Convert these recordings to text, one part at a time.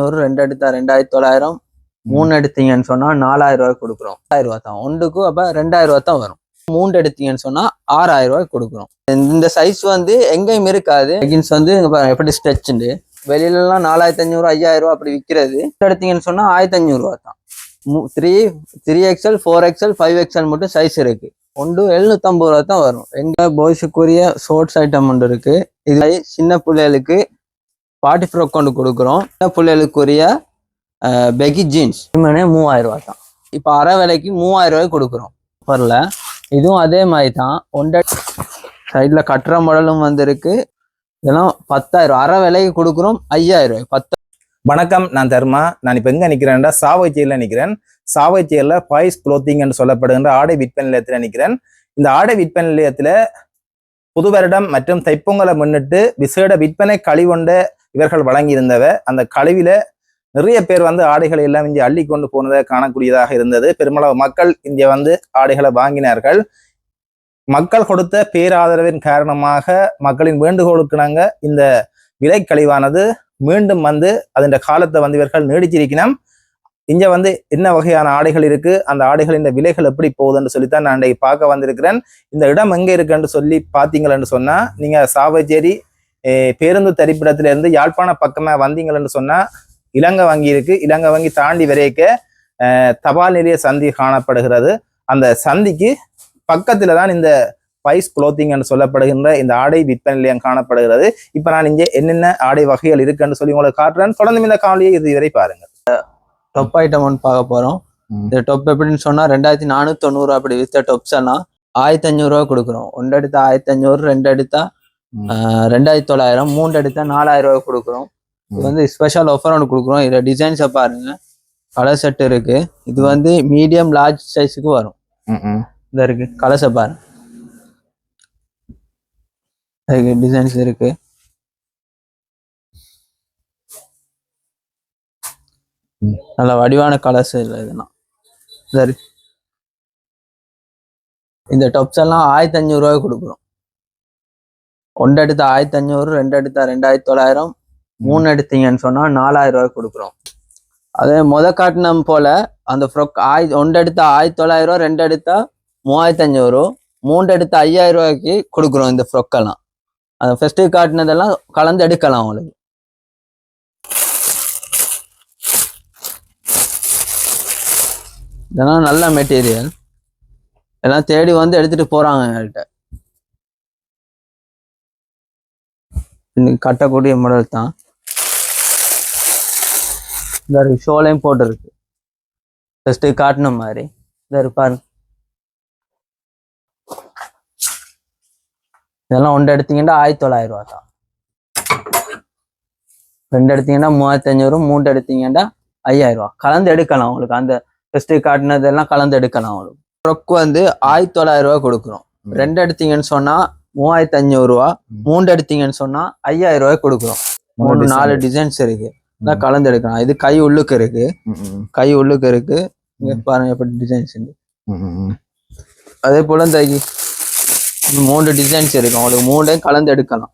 ஒரு 2 எடுத்தா 2900, 3 எடுத்தீங்கன்னு சொன்னா 4000 ரூபாய் கொடுக்குறோம். 1000 ரூபாய் தான் ஒன்றுக்கு. அப்ப 2000 ரூபாய் தான் வரும். 3 எடுத்தீங்கன்னு சொன்னா 6000 ரூபாய் கொடுக்குறோம். இந்த சைஸ் வந்து எங்கேயும் இருக்காது. லெகின்ஸ் வந்து எப்படி ஸ்ட்ரெச்சுண்டு வெளியிலலாம் 4500, 5000 ரூபாய் அப்படி விற்கிறது. எடுத்தீங்கன்னு சொன்னா 1500 ரூபாய் தான். 3XL, 4XL, 5XL மட்டும் சைஸ் இருக்கு. ஒன்று 750 ரூபாய் தான் வரும். எங்க பாய்ஸுக்குரிய ஷோர்ட்ஸ் ஐட்டம் ஒன்று இருக்கு. இது சின்ன பிள்ளைகளுக்கு பார்ட்டி ஃப்ராக் கொண்டு கொடுக்குறோம். சின்ன பிள்ளைகளுக்குரிய பெகி ஜீன்ஸ் 3000 ரூபாய் தான். இப்போ அரை விலைக்கு 3000 ரூபாய்க்கு கொடுக்குறோம். வரல இதுவும் அதே மாதிரி தான். ஒன்றை சைடில் கட்டுற மாடலும் வந்திருக்கு. இதெல்லாம் 10,000 அரை விலைக்கு கொடுக்குறோம். 5000 ரூபாய் 10. வணக்கம், நான் தர்மா. நான் இப்போ எங்கே நிற்கிறேன்டா, சாவைச்சேரியில் நிற்கிறேன். சாவைச்சேரியில் பாய்ஸ் குளோத்திங் என்று சொல்லப்படுகின்ற ஆடை விற்பனை நிலையத்தில் நிற்கிறேன். இந்த ஆடை விற்பனை நிலையத்தில் புது வருடம் மற்றும் தைப்பொங்கலை முன்னிட்டு விசேட விற்பனை கழிவுண்ட இவர்கள் வழங்கியிருந்தவ. அந்த கழிவில் நிறைய பேர் வந்து ஆடைகளை எல்லாம் இங்கே அள்ளி கொண்டு போனதை காணக்கூடியதாக இருந்தது. பெருமளவு மக்கள் இங்கே வந்து ஆடைகளை வாங்கினார்கள். மக்கள் கொடுத்த பேராதரவின் காரணமாக மக்களின் வேண்டுகோளுக்கு நாங்கள் இந்த விலை கழிவானது மீண்டும் வந்து அதன் காலத்தை வந்து இவர்கள் நீடிச்சிருக்கணும். இங்கே வந்து என்ன வகையான ஆடைகள் இருக்கு, அந்த ஆடைகளின் விலைகள் எப்படி போகுதுன்னு சொல்லித்தான் நான் பார்க்க வந்திருக்கிறேன். இந்த இடம் எங்கே இருக்குன்னு சொல்லி பார்த்தீங்களன்னு சொன்னா, நீங்க சாவச்சேரி பேருந்து தரிப்பிடத்திலிருந்து யாழ்ப்பாண பக்கமா வந்தீங்கன்னு சொன்னா இலங்கை வங்கி இருக்கு. இலங்கை வங்கி தாண்டி வரைக்க தபால் நிலைய சந்தி காணப்படுகிறது. அந்த சந்திக்கு பக்கத்துல தான் இந்த பாய்ஸ் குளோத்திங் என்று சொல்லப்படுகின்ற இந்த ஆடை விற்பனை நிலையம் காணப்படுகிறது. இப்ப நான் இங்கே என்னென்ன ஆடை வகைகள் இருக்குன்னு சொல்லி உங்களுக்கு காட்டுறேன். தொடர்ந்து இந்த காணொலியை இதுவரை பாருங்க. டொப் ஐட்டம் ஒன்று பார்க்க போறோம். இந்த டொப் எப்படின்னு சொன்னா 2490 அப்படி வித்த டொப்ஸ் எல்லாம் 1500 ரூபாய் கொடுக்குறோம். 1 எடுத்தா 1500, 2 எடுத்தா 2900, 3 எடுத்தா 4000 ரூபாய் கொடுக்குறோம். இது வந்து ஸ்பெஷல் ஆஃபர் ஒன்று கொடுக்குறோம். இதுல டிசைன்ஸை பாருங்க, கலர் செட் இருக்கு. இது வந்து மீடியம் லார்ஜ் சைஸுக்கு வரும். இந்த இருக்கு கலர்ஸை பாருங்க, டிசைன்ஸ் இருக்கு. நல்ல வடிவான கலர்ஸ் இல்லை இதெல்லாம். சரி, இந்த டொப்ஸ் எல்லாம் 1500 ரூபாய் கொடுக்குறோம். 1 எடுத்தா 1500, 2 எடுத்தா 2900, 3 எடுத்தீங்கன்னு சொன்னா 4000 ரூபாய் கொடுக்குறோம். அதே காட்டினம் போல அந்த ஃப்ராக் 1 எடுத்தா 1900, 2 எடுத்தா 3500, 3 எடுத்தா 5000 ரூபாய்க்கு கொடுக்குறோம். இந்த ஃப்ராக்கெல்லாம் அந்த ஃபெஸ்டிவ் காட்டினதெல்லாம் கலந்து எடுக்கலாம் உங்களுக்கு. இதெல்லாம் நல்ல மெட்டீரியல், எல்லாம் தேடி வந்து எடுத்துட்டு போறாங்க என்கிட்ட. இன்னைக்கு கட்டக்கூடிய மாடல் தான். இந்த ஷோலையும் போட்டுருக்கு, ஃபர்ஸ்ட் காட்டின மாதிரி. இந்த பாருங்க, இதெல்லாம் 1 எடுத்தீங்கன்னா 1900 ரூபா தான். 2 எடுத்தீங்கன்னா 3500, 3 எடுத்தீங்கன்னா 5000 ரூபா. கலந்து எடுக்கலாம் உங்களுக்கு. அந்த ஃபர்ஸ்ட் காட்டினதெல்லாம் கலந்து எடுக்கலாம் உங்களுக்கு. ஃப்ராக் வந்து 1900 ரூபா கொடுக்குறோம். 2 எடுத்தீங்கன்னு சொன்னா 3500 ரூபா, 3 எடுத்தீங்கன்னு சொன்னா 5000 ரூபாய் கொடுக்குறோம். 4 டிசைன்ஸ் இருக்கு, கலந்து எடுக்கலாம். இது கை உள்ளுக்கு இருக்கு, கை உள்ளுக்கு இருக்கு. இங்க பாருங்க எப்படி டிசைன்ஸ் இருக்கு. அதே போல இந்த 3 டிசைன்ஸ் இருக்கு உங்களுக்கு. 3 கலந்து எடுக்கலாம்.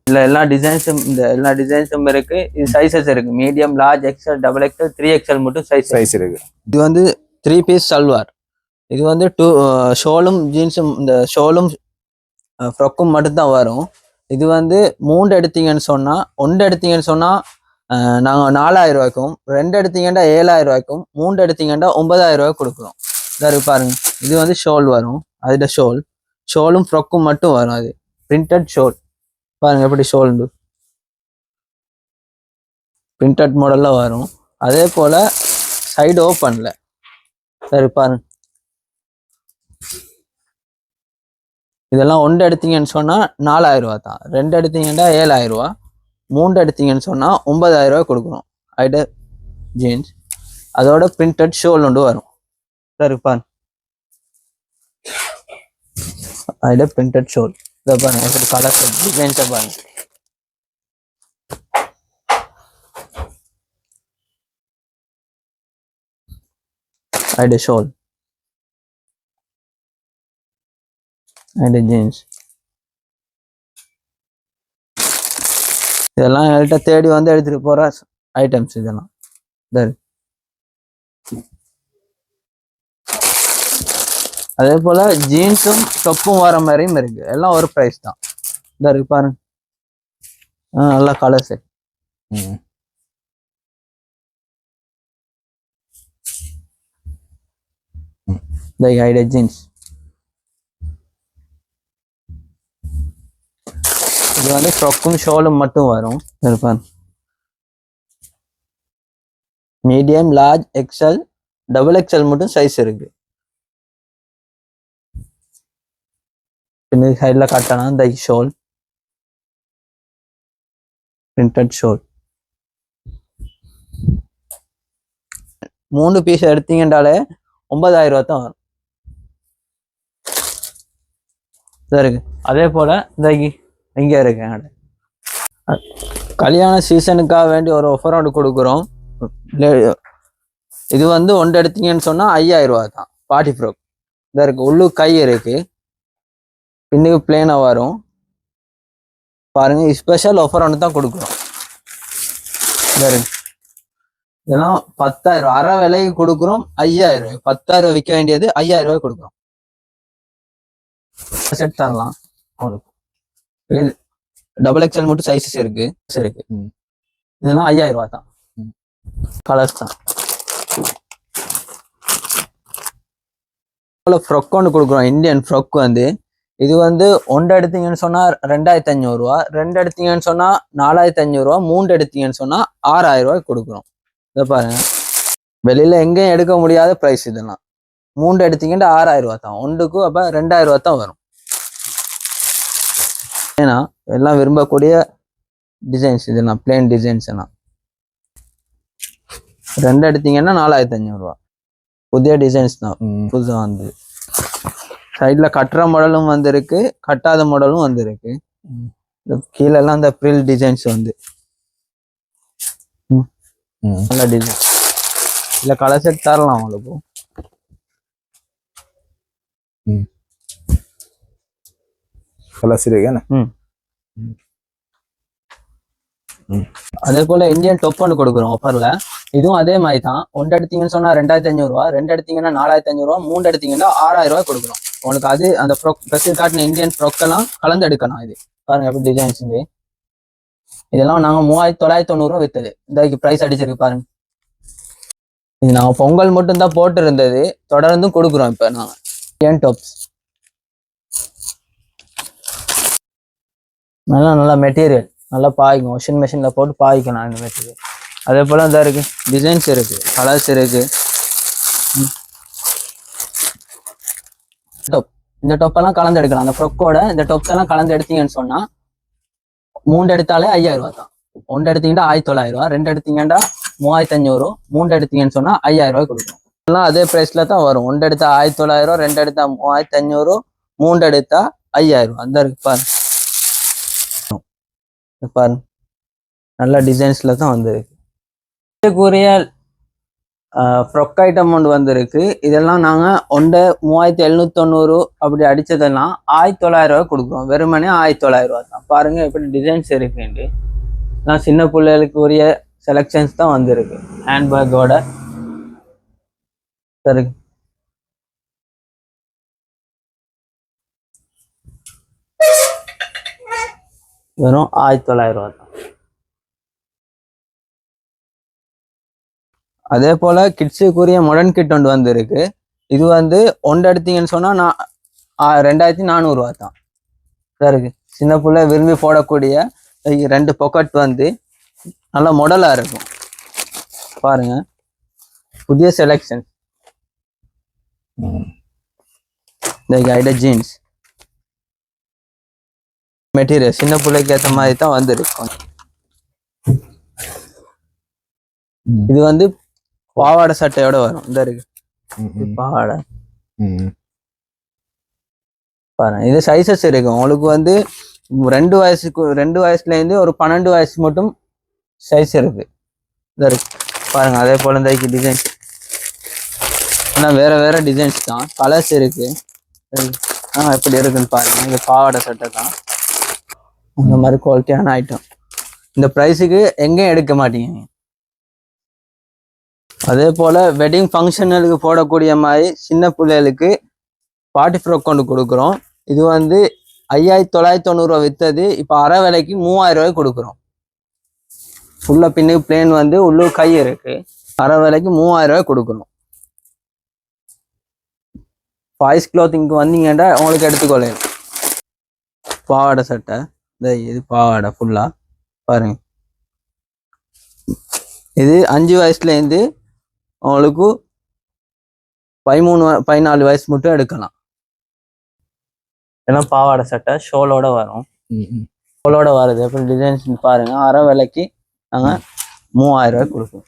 இல்ல எல்லா டிசைன்ஸும் இருக்கு. இது சைஸஸ் இருக்கு, medium, large, XL, XXL, 3XL மட்டும் சைஸ் இருக்கு. இது வந்து 3 பீஸ் சல்வார். இது வந்து ஷோலும் ஜீன்ஸும், இந்த ஷோலும் ஃப்ராக்கும் மட்டும்தான் வரும். இது வந்து 3 எடுத்தீங்கன்னு சொன்னா, 1 எடுத்தீங்கன்னு சொன்னா நாங்கள் 4000 ரூபாய்க்கும், 2 எடுத்தீங்கன்னா 7000 ரூபாய்க்கும், 3 எடுத்தீங்கன்னா 9000 ரூபாய் கொடுக்குறோம். இதாக பாருங்க, இது வந்து ஷோல் வரும். அதுல ஷோலும் ஃப்ராக்கும் மட்டும் வரும். அது பிரிண்டட் ஷோல் பாருங்க எப்படி ஷோல் பிரிண்டட் மாடல்ல வரும். அதே போல சைடு ஓப்பன்ல சரி பாருங்க. இதெல்லாம் 1 எடுத்தீங்கன்னு சொன்னா 4000 ரூபா தான். 2 எடுத்தீங்கன்னா 7000 ரூபா, 3 எடுத்தீங்கன்னு சொன்னா 9000 ரூபாய் கொடுக்கணும். ஐட ஜீன்ஸ் அதோட பிரிண்டட் ஷோல் ஒன்று வரும். சரி பாருங்க, ஐட பிரிண்டட் ஷோல். இதை பாருங்க எப்படி கலர் டிசைன்ஸை பாருங்க. ஐட ஷோல், ஐட ஜீன்ஸ். இதெல்லாம் என்கிட்ட தேடி வந்து எடுத்துட்டு போற ஐட்டம்ஸ் இதெல்லாம். அதே போல ஜீன்ஸும் டொப்பும் வர மாதிரியும் இருக்கு. எல்லாம் ஒரு பிரைஸ் தான். இந்த இருக்கு பாருங்க. நல்லா கலர்ஸ். இந்த ஐடியா ஜீன்ஸ் இது வந்து ஃப்ராக்கும் ஷாலும் மட்டும் வரும். இருப்பான் medium, large, XL, double XL மட்டும் சைஸ் இருக்கு. பின்னாடி சைட்ல காட்டனா இந்த ஷால், பிரிண்டட் ஷால். 3 பீஸ் எடுத்தீங்கன்றாலே 9,000 ரூபா தான் வரும். இருக்கு. அதே போல இந்த இங்க இருக்கு கல்யாண சீசனுக்காக வேண்டி ஒரு ஆஃபர் ஒன்று கொடுக்குறோம். இது வந்து ஒன்று எடுத்தீங்கன்னு சொன்னா 5,000 ரூபா தான். பார்ட்டி ஃப்ராக் இதாக இருக்கு. உள்ளு கை இருக்கு, பின்னுக்கு பிளேனா வரும். பாருங்க, ஸ்பெஷல் ஆஃபர் ஒன்று தான் கொடுக்குறோம். இதெல்லாம் 10,000 அரை விலைக்கு கொடுக்குறோம். 5,000 ரூபாய். 10,000 ரூபாய் விற்க வேண்டியது 5,000 ரூபாய் கொடுக்குறோம். செட் தரலாம். டபுள் எக்ஸ்எல் மட்டும் சைஸஸ் இருக்கு. இதெல்லாம் 5,000 ரூபாய் தான். கலர்ஸ் தான். ஃப்ராக் ஒன்று கொடுக்குறோம். இந்தியன் ஃப்ராக் வந்து இது வந்து 1 எடுத்தீங்கன்னு சொன்னா 2,500 ரூபா, 2 எடுத்தீங்கன்னு சொன்னா 4,500 ரூபா, 3 எடுத்தீங்கன்னு சொன்னா 6,000 ரூபாய் கொடுக்குறோம். இதை பாருங்க, வெளியில எங்கேயும் எடுக்க முடியாத பிரைஸ். இதெல்லாம் 3 எடுத்தீங்கன்னா 6,000 ரூபா தான். ஒன்றுக்கும் அப்ப 2,000 ரூபா தான் வரும். ஏன்னா எல்லாம் விரும்பக்கூடிய டிசைன்ஸ். இதெல்லாம் பிளேன் டிசைன்ஸ் எல்லாம் 2 எடுத்தீங்கன்னா 4,500 ரூபா. புதிய டிசைன்ஸ் தான், புதுசா வந்து சைட்ல கட்டுற மாடலும் வந்திருக்கு, கட்டாத மாடலும் வந்திருக்கு. கீழே எல்லாம் இந்த ப்ரில் டிசைன்ஸ் வந்து நல்ல டிசைன். இல்ல கலர் செட் தரலாம் உங்களுக்கு. அதே போல இந்தியன் டொப் ஒன்று கொடுக்குறோம் ஆஃபர்ல. இதுவும் அதே மாதிரி தான். 1 எடுத்தீங்கன்னு சொன்னா 2,500 ரூபா, 2 எடுத்தீங்கன்னா 4,500 ரூபா, 3 எடுத்தீங்கன்னா 6,000 ரூபாய் கொடுக்குறோம் உங்களுக்கு. அது அந்த ஸ்பெஷல் காட்டின இந்தியன் ஃப்ராக் எல்லாம் கலந்து எடுக்கலாம். இது பாருங்க எப்படி டிசைன்ஸ். இதெல்லாம் நாங்க 3,990 ரூபா வித்தது. இந்த பிரைஸ் அடிச்சிருக்கு பாருங்க. இது நாங்க பொங்கல் மட்டும் தான் போட்டு இருந்தது, தொடர்ந்தும் கொடுக்குறோம். இப்ப நாங்க இந்தியன் டாப்ஸ் நல்ல மெட்டீரியல், நல்லா பாய்க்கும். வாஷிங் மிஷின்ல போட்டு பாய்க்கலாம் இந்த மெட்டீரியல். அதே போல இந்த இருக்கு டிசைன்ஸ் இருக்கு, கலர்ஸ் இருக்கு. இந்த டொப் எல்லாம் கலந்து எடுக்கலாம். அந்த ஃப்ராக்கோட இந்த டொப்ஸ் எல்லாம் கலந்து எடுத்தீங்கன்னு சொன்னா 3 எடுத்தாலே 5,000 ரூபா தான். 1 எடுத்தீங்கன்னா 1,900 ரூபா, 2 எடுத்தீங்கன்னா 3,500, 3 எடுத்தீங்கன்னு சொன்னா 5,000 ரூபாய் கொடுக்கணும். எல்லாம் அதே பிரைஸ்ல தான் வரும். 1 எடுத்தா 1,900, 2 எடுத்தா 3,500, 3 எடுத்தா 5,000 ரூபா. அந்த இருக்கு பாருங்க. பாருங்க நல்ல டிசைன்ஸ்ல தான் வந்திருக்கு. இதுக்குரிய ஃப்ராக் ஐட்டம் ஒன்று வந்திருக்கு. இதெல்லாம் நாங்க 3,790 அப்படி அடிச்சதெல்லாம் 1,900 ரூபாய் கொடுக்குறோம். வெறுமனே 1,900 ரூபா தான். பாருங்க எப்படி டிசைன்ஸ் இருக்குன்னு. நான் சின்ன பிள்ளைகளுக்கு உரிய செலக்ஷன்ஸ் தான் வந்திருக்கு. ஹேண்ட்பேக்கோட சரி. வெறும் 1,900 ரூபா தான். அதே போல கிட்ஸுக்குரிய மாடர்ன் கிட் ஒன்று வந்திருக்கு. இது வந்து 1 எடுத்தீங்கன்னு சொன்னா 2,400 ரூபா தான். இருக்கு சின்ன பிள்ளை விரும்பி போடக்கூடிய 2 பாக்கெட் வந்து நல்ல மாடலா இருக்கும். பாருங்க புதிய செலக்ஷன். இந்த ஜீன்ஸ் மெட்டீரியல் சின்ன பிள்ளைக்கு ஏற்ற மாதிரி தான் வந்திருக்கும். இது வந்து பாவாடை சட்டையோட வரும். இந்த இருக்கு பாவாடை. பாருங்க இது சைசஸ் இருக்கு உங்களுக்கு. வந்து 2 வயசுல இருந்து ஒரு 12 வயசு மட்டும் சைஸ் இருக்கு. இந்த இருக்கு பாருங்க. அதே போல இந்த டிசைன்ஸ் ஆனா வேற டிசைன்ஸ் தான், கலர்ஸ் இருக்கு. எப்படி இருக்குன்னு பாருங்க. இங்க பாவாடை சட்டை தான், இந்த மாதிரி குவாலிட்டியான ஐட்டம். இந்த ப்ரைஸுக்கு எங்கேயும் எடுக்க மாட்டீங்க. அதே போல வெட்டிங் ஃபங்க்ஷனுக்கு போடக்கூடிய மாதிரி சின்ன பிள்ளைகளுக்கு பார்ட்டி ஃப்ராக் கொண்டு கொடுக்குறோம். இது வந்து 5990 வித்தது, இப்போ அரை விலைக்கு 3000 கொடுக்குறோம். உள்ள பின்னுக்கு பிளேன் வந்து உள்ளூர் கை இருக்கு, அரை விலைக்கு 3000 கொடுக்கணும். பாய்ஸ் க்ளோத்திங்க்கு வந்தீங்கன்னா உங்களுக்கு எடுத்துக்கொள்ளணும். பாவாடை சட்டை, இது பாவாடை ஃபுல்லா பாருங்க. இது 5 வயசுலேருந்து உங்களுக்கு 13-14 வயசு மட்டும் எடுக்கலாம். இதெல்லாம் பாவாடை சட்டை ஷோலோட வரும். ஷோலோட வருது. அப்புறம் டிசைன்ஸ் பாருங்க. அரை விலைக்கு நாங்கள் 3000 கொடுப்போம்.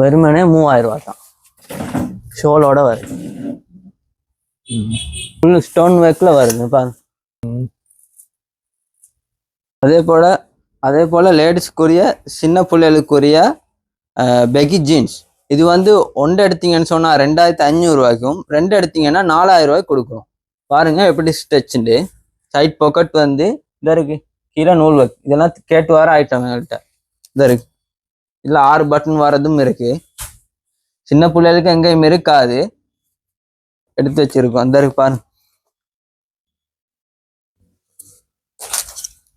வெறுமனே 3000 தான் ஷோலோட வருது. ஸ்டோன் ஒர்க்ல வருது பாருங்க. அதே போல லேடிஸ்க்குரிய சின்ன பிள்ளைகளுக்குரிய பெகி ஜீன்ஸ். இது வந்து ஒன்று எடுத்தீங்கன்னு சொன்னா 2500 ரூபாய்க்கும், 2 எடுத்தீங்கன்னா 4000 ரூபாய்க்கு கொடுக்குறோம். பாருங்க எப்படி ஸ்ட்ரெச்சுண்டு. சைட் பாக்கெட் வந்து இதாக இருக்கு, கீழே நூல் ஒர்க். இதெல்லாம் கேட்டு வர ஐட்டம் எங்கள்கிட்ட இதாக இருக்கு. இதில் 6 பட்டன் வரதும் இருக்கு. சின்ன பிள்ளைகளுக்கு எங்கேயும் இருக்காது, எடுத்து வச்சிருக்கோம். அந்த இருக்கு பாருங்க.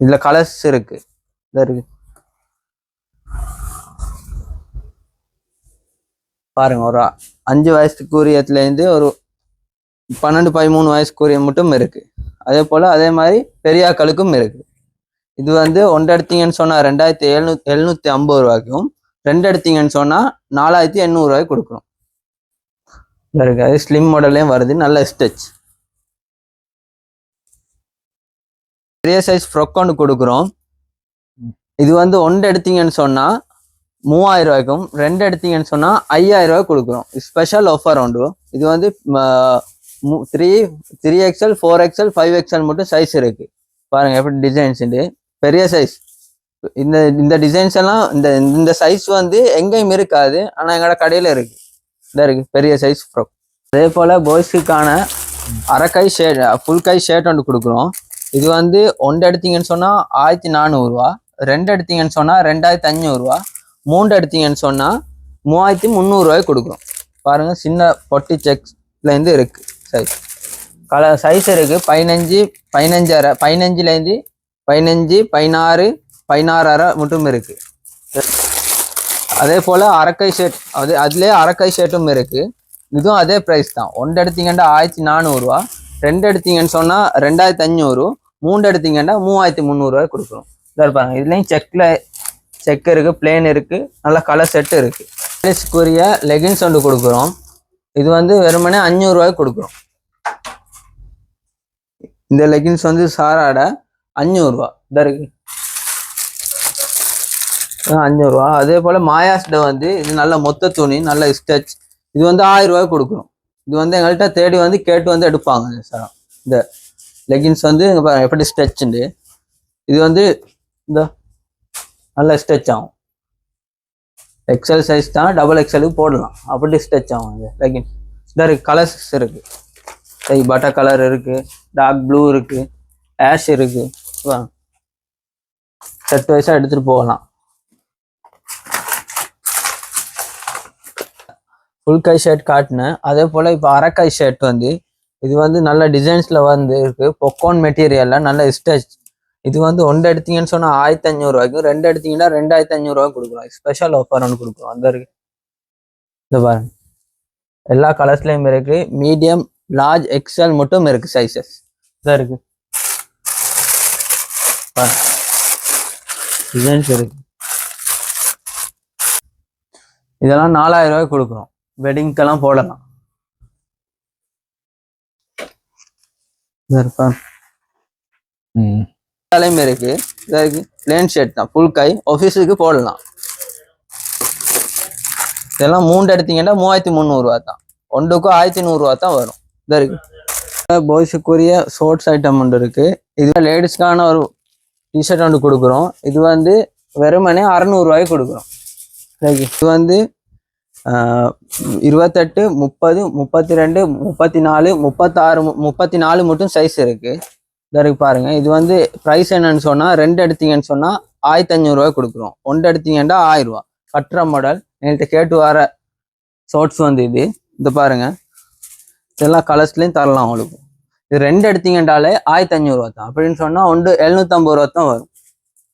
இதுல கலர்ஸ் இருக்கு. இருக்கு பாருங்க. ஒரு 5 வயசுக்குரியத்துலேருந்து ஒரு 12-13 வயசுக்குரிய மட்டும் இருக்கு. அதே மாதிரி பெரியாக்களுக்கும் இருக்கு. இது வந்து ஒன்று எடுத்தீங்கன்னு சொன்னா 2750 ரூபாய்க்கும், 2 எடுத்தீங்கன்னு சொன்னா 4800 ரூபாய்க்கு கொடுக்குறோம். இருக்கு. அது ஸ்லிம் மாடல்லையும் வருது, நல்ல ஸ்டிச். பெரிய சைஸ் ஃப்ராக் ஒன்று கொடுக்குறோம். இது வந்து ஒன்று எடுத்தீங்கன்னு சொன்னா 3000 ரூபாய்க்கும், 2 எடுத்தீங்கன்னு சொன்னா 5000 ரூபாய் கொடுக்குறோம். ஸ்பெஷல் ஆஃபர் உண்டு. இது வந்து 3XL 4XL 5XL மட்டும் சைஸ் இருக்கு. பாருங்க எப்படி டிசைன்ஸ். பெரிய சைஸ். இந்த டிசைன்ஸ் எல்லாம் இந்த சைஸ் வந்து எங்கேயும் இருக்காது, ஆனா எங்களோட கடையில இருக்கு. இருக்கு பெரிய சைஸ் ஃப்ராக். அதே போல பாய்ஸுக்கான அரை கை ஷர்ட், ஃபுல் கை ஷர்ட் ஒன்று கொடுக்குறோம். இது வந்து ஒன்று எடுத்தீங்கன்னு சொன்னா 1400 ரூபா, 2 எடுத்தீங்கன்னு சொன்னா 2500 ரூபா, 3 எடுத்தீங்கன்னு சொன்னா 3300 ரூபாய்க்கு கொடுக்குறோம். பாருங்க சின்ன பொட்டி செக்ஸ்ல இருந்து இருக்கு சைஸ். கலர் சைஸ் இருக்கு 15, 15.5, 15லேருந்து 15, 16, 16.5 மட்டும் இருக்கு. அதே போல அரக்கை ஷர்ட், அதுலேயே அரக்கை ஷர்ட்டும் இருக்கு. இதுவும் அதே ப்ரைஸ் தான். ஒன்று எடுத்தீங்கன்னா 1400 ரூபா, 2 எடுத்தீங்கன்னு சொன்னா 2500, 3 எடுத்தீங்கன்னா 3300 ரூபாய் கொடுக்குறோம். இதாக இருப்பாங்க. இதுலேயும் செக் இருக்கு, பிளேன் இருக்கு, நல்ல கலர் செட்டு இருக்கு. லேடிஸ்க்குரிய லெகின்ஸ் ஒன்று கொடுக்குறோம். இது வந்து வெறுமனே 500 ரூபாய்க்கு கொடுக்குறோம். இந்த லெகின்ஸ் வந்து சாராட 500 ரூபா. இதாக இருக்கு 500 ரூபா. அதே போல மாயாஸ்ட வந்து இது நல்ல மொத்த துணி, நல்ல ஸ்டச். இது வந்து 1000 ரூபாய்க்கு கொடுக்குறோம். இது வந்து எங்கள்கிட்ட தேடி வந்து கேட்டு வந்து எடுப்பாங்க சார். இந்த லெகின்ஸ் வந்து எப்படி ஸ்டெச்சுண்டு. இது வந்து இந்த நல்ல ஸ்டெச் ஆகும். எக்ஸல் சைஸ் தான், டபுள் எக்ஸலுக்கு போடலாம். அப்படி ஸ்டெச் ஆகும் இந்த லெகின்ஸ். இதாக இருக்கு. கலர்ஸ் இருக்கு. பட்டர் கலர் இருக்கு, டார்க் ப்ளூ இருக்கு, ஆஷ் இருக்கு. செட் வைஸா எடுத்துட்டு போகலாம். ஃபுல் கை ஷர்ட் காட்டினேன். அதே போல் இப்போ அரைக்கை ஷர்ட் வந்து இது வந்து நல்ல டிசைன்ஸில் வந்து இருக்குது. பொக்கோன் மெட்டீரியலில் நல்ல ஸ்டச். இது வந்து ஒன்று எடுத்தீங்கன்னு சொன்னால் 1500 ரூபாய்க்கும், 2 எடுத்தீங்கன்னா 2500 ரூபாய்க்கு கொடுக்குறோம். ஸ்பெஷல் ஆஃபர் ஒன்று கொடுக்குறோம். அந்த இருக்கு. இது பாருங்க, எல்லா கலர்ஸ்லையும் இருக்கு. மீடியம், லார்ஜ், எக்ஸ்எல் மட்டும் இருக்கு சைஸஸ். இதாக இருக்கு. டிசைன்ஸ் இருக்கு. இதெல்லாம் 4000 ரூபாய்க்கு கொடுக்குறோம். வெட்டிங்க்கெல்லாம் போடலாம். இருக்கு. பிளேன் ஷர்ட் தான், ஃபுல் கை, ஆஃபீஸுக்கு போடலாம். இதெல்லாம் 3 எடுத்தீங்கன்னா 3300 ரூபா தான். ஒன்றுக்கும் 1100 ரூபா தான் வரும். இதாக இருக்கு. பாய்ஸுக்குரிய ஷார்ட்ஸ் ஐட்டம் ஒன்று இருக்கு. இது லேடிஸ்க்கான ஒரு டிஷர்ட் ஒன்று கொடுக்குறோம். இது வந்து வெறுமனே 600 ரூபாய்க்கு கொடுக்குறோம். இது வந்து 28, 30, 32, 34, 36, 34 மட்டும் சைஸ் இருக்கு. இதற்கு பாருங்க, இது வந்து ப்ரைஸ் என்னன்னு சொன்னா 2 எடுத்தீங்கன்னு சொன்னா 1500 ரூபாய் கொடுக்குறோம். 1 எடுத்தீங்கன்னா 1000 ரூபாய். கட்டுற மாடல் என்கிட்ட கேட்டு வர ஷார்ட்ஸ் வந்து இது. இது பாருங்க, எல்லா கலர்ஸ்லயும் தரலாம் உங்களுக்கு. இது 2 எடுத்தீங்கன்றாலே 1500 ரூபா தான். அப்படின்னு சொன்னா 750 ரூபா தான் வரும்.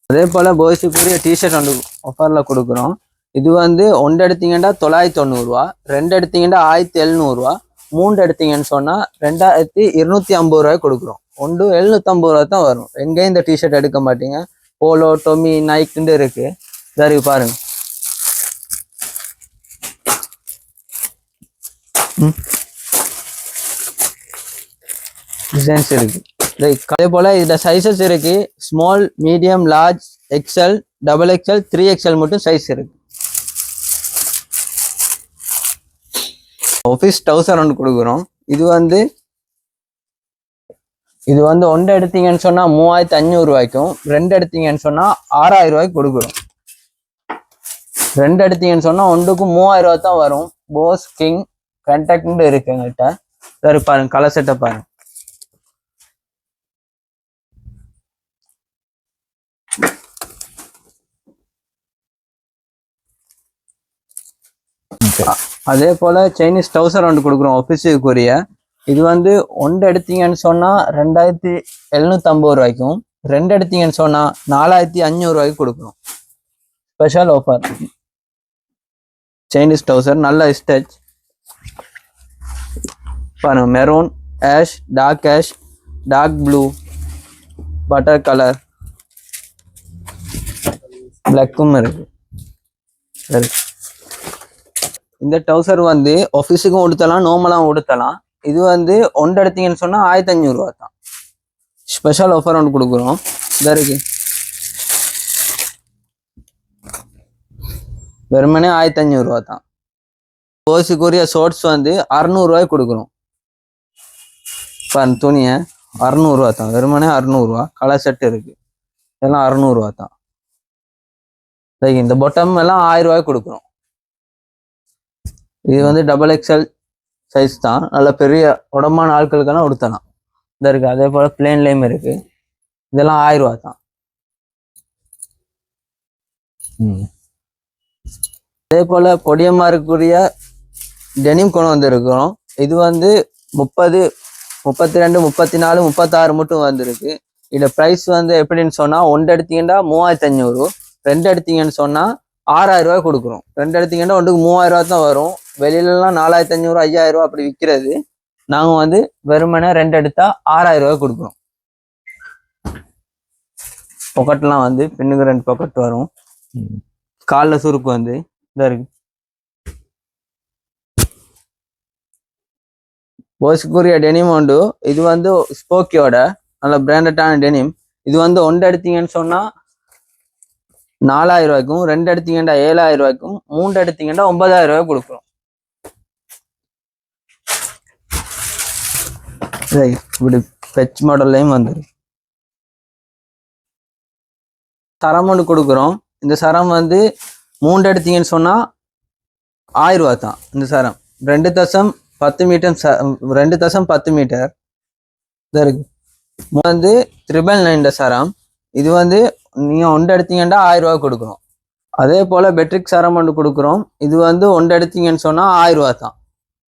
அதே போல பாய்ஸுக்குரிய டிஷர்ட் வந்து ஆஃபர்ல கொடுக்குறோம். இது வந்து 1 எடுத்தீங்கன்னா 990 ரூபா, 2 எடுத்தீங்கன்னா 1700 ரூபா, 3 எடுத்தீங்கன்னு சொன்னா 2250 ரூபாய் கொடுக்குறோம். 750 ரூபா தான் வரும். எங்கேயும் இந்த டிஷர்ட் எடுக்க மாட்டீங்க. போலோ, டொமி, நைக்குன்னு இருக்கு. சரி பாருங்க. டிசைன்ஸ் இருக்கு. அதே போல இதுல சைஸஸ் இருக்கு. Small, medium, large, XL, double XL, 3XL மட்டும் சைஸ் இருக்கு. ஆஃபீஸ் டவுசர் ஒன்று கொடுக்குறோம். இது வந்து 1 எடுத்தீங்கன்னு சொன்னா 3500 ரூபாய்க்கும், 2 எடுத்தீங்கன்னு சொன்னா 6000 ரூபாய்க்கு கொடுக்குறோம். 2 எடுத்தீங்கன்னு சொன்னா 1க்கு 3000 ரூபாய் தான் வரும். போஸ், கிங், கண்டாக்ட் இருக்கு எங்கள்கிட்ட. சரி பாருங்க, கலர் செட்டை பாருங்க. அதே போல சைனீஸ் டவுசர் ஒன்று கொடுக்குறோம் ஆஃபீஸுக்குரிய. இது வந்து 1 எடுத்தீங்கன்னு சொன்னா 2750 ரூபாய்க்கும், 2 எடுத்தீங்கன்னு சொன்னா 4500 ரூபாய்க்கு கொடுக்குறோம். Special offer. சைனீஸ் டவுசர் நல்ல ஸ்டெச் பாருங்க. Maroon, ash, dark blue, butter colour, பிளாக்கும் இருக்கு. சரி, இந்த டவுசர் வந்து ஆஃபீஸுக்கும் உடுத்தலாம், நார்மலாகவும் உடுத்தலாம். இது வந்து 1 எடுத்தீங்கன்னு சொன்னா 1500 ரூபா தான். ஸ்பெஷல் ஆஃபர் ஒன்று கொடுக்குறோம். இதா இருக்கு, வெறுமனே 1500 ரூபா தான். போஸுக்குரிய ஷார்ட்ஸ் வந்து 600 ரூபாய்க்கு கொடுக்குறோம். பாருங்க, துணியை 600 ரூபா தான். வெறுமனே 600 ரூபா. கலர் செட் இருக்கு. இதெல்லாம் 600 ரூபா தான். இந்த பொட்டம் எல்லாம் 1000 ரூபாய்க்கு கொடுக்குறோம். இது வந்து டபுள் எக்ஸ்எல் சைஸ் தான். நல்ல பெரிய உடம்பான ஆட்களுக்கெல்லாம் உடுத்தலாம். இந்த இருக்கு. அதே போல பிளேன்லேயும் இருக்கு. இதெல்லாம் 1000 ரூபா தான். அதே போல பொடியம்மாருக்குரிய டெனிம் கொண்டு வந்திருக்கிறோம். இது வந்து 30, 32, 34, 36 மட்டும் வந்திருக்கு. இதோட ப்ரைஸ் வந்து எப்படின்னு சொன்னா 1 எடுத்தீங்கன்னா 3500, 2 எடுத்தீங்கன்னு சொன்னா 6000 ரூபாய் கொடுக்குறோம். 2 எடுத்தீங்கன்னா 1க்கு 3000 ரூபா தான் வரும். வெளியிலலாம் 4500, 5000 ரூபா அப்படி விற்கிறது. நாங்க வந்து வெறுமனே 2 எடுத்தா 6000 ரூபாய் கொடுக்குறோம். பொக்கெட்லாம் வந்து பின்னுக்கு 2 பொக்கெட் வரும். காலில் சுருக்கு வந்து இதா இருக்கு. போஸ்க்குரிய டெனிம் உண்டு. இது வந்து ஸ்போக்கியோட நல்ல பிராண்டடான டெனிம். இது வந்து 1 எடுத்தீங்கன்னு சொன்னா 4000 ரூபாய்க்கும், 2 எடுத்தீங்கன்னா 7000 ரூபாய்க்கும், 3 எடுத்தீங்கன்னா 9000 ரூபாய் கொடுக்குறோம். இப்படி பெச் மாடல்லையும் வந்துடும். சரம் ஒன்று கொடுக்குறோம். இந்த சரம் வந்து 3 எடுத்தீங்கன்னு சொன்னா 1000 ரூபா தான். இந்த சரம் 2.10 மீட்டர், 2.10 மீட்டர் இருக்கு. வந்து 999 சரம். இது வந்து நீங்க 1 எடுத்தீங்கன்னா 1000 ரூபாய் கொடுக்குறோம். அதே போல பெட்ரிக் சரம் ஒன்று கொடுக்குறோம். இது வந்து 1 எடுத்தீங்கன்னு சொன்னா 1000 ரூபா தான்.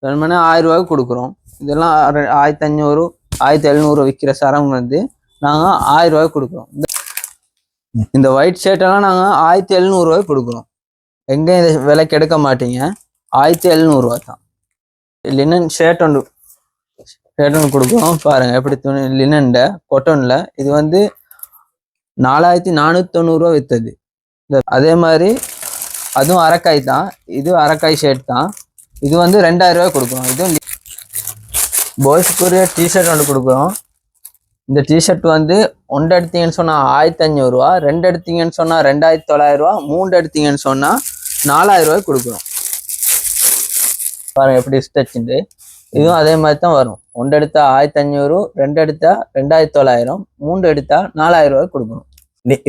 1000 ரூபாய்க்கு கொடுக்குறோம். இதெல்லாம் 1500, 1700 விற்கிற சரம் வந்து நாங்க 1000 ரூபாய்க்கு கொடுக்குறோம். இந்த ஒயிட் ஷர்ட் எல்லாம் நாங்க 1700 ரூபாய்க்கு கொடுக்குறோம். எங்க இந்த விலைக்கு எடுக்க மாட்டீங்க. 1700 ரூபா தான். லினன் ஷர்ட் ஒன்று கொடுக்குறோம். பாருங்க எப்படி துணி, லினன்ல கொட்டன்ல. இது வந்து 4490 ரூபா வித்தது. அதே மாதிரி அதுவும் அரக்காய் தான். இது அரக்காய் ஷர்ட் தான். இது வந்து 2000 ரூபாய் கொடுக்குறோம். இதுவும் பாய்ஸ்க்குரிய டிஷர்ட் ஒன்று கொடுக்குறோம். இந்த டிஷர்ட் வந்து 1 எடுத்தீங்கன்னு சொன்னா 1500 ரூபா, 2 எடுத்தீங்கன்னு சொன்னா 2900 ரூபா, 3 எடுத்தீங்கன்னு சொன்னா 4000 ரூபாய் கொடுக்குறோம். பாருங்க எப்படி ஸ்டெச்சுண்டு. இதுவும் அதே மாதிரி தான் வரும். 1 எடுத்தா 1500, 2 எடுத்தா 2900, 3 எடுத்தா 4000 ரூபாய் கொடுக்கணும்.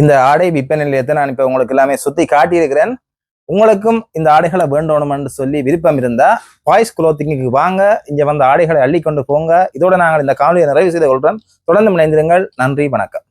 இந்த ஆடை விற்பனை நிலையத்தை நான் இப்ப உங்களுக்கு எல்லாமே சுத்தி காட்டியிருக்கிறேன். உங்களுக்கும் இந்த ஆடைகளை வேண்டணும்னு சொல்லி விருப்பம் இருந்தா பாய்ஸ் குளோத்திங்க்கு வாங்க, இங்க வந்து ஆடைகளை அள்ளி கொண்டு போங்க. இதோட நாங்கள் இந்த காணொலியை நிறைவு செய்து கொள்றோம். தொடர்ந்து இணைந்திருங்கள். நன்றி, வணக்கம்.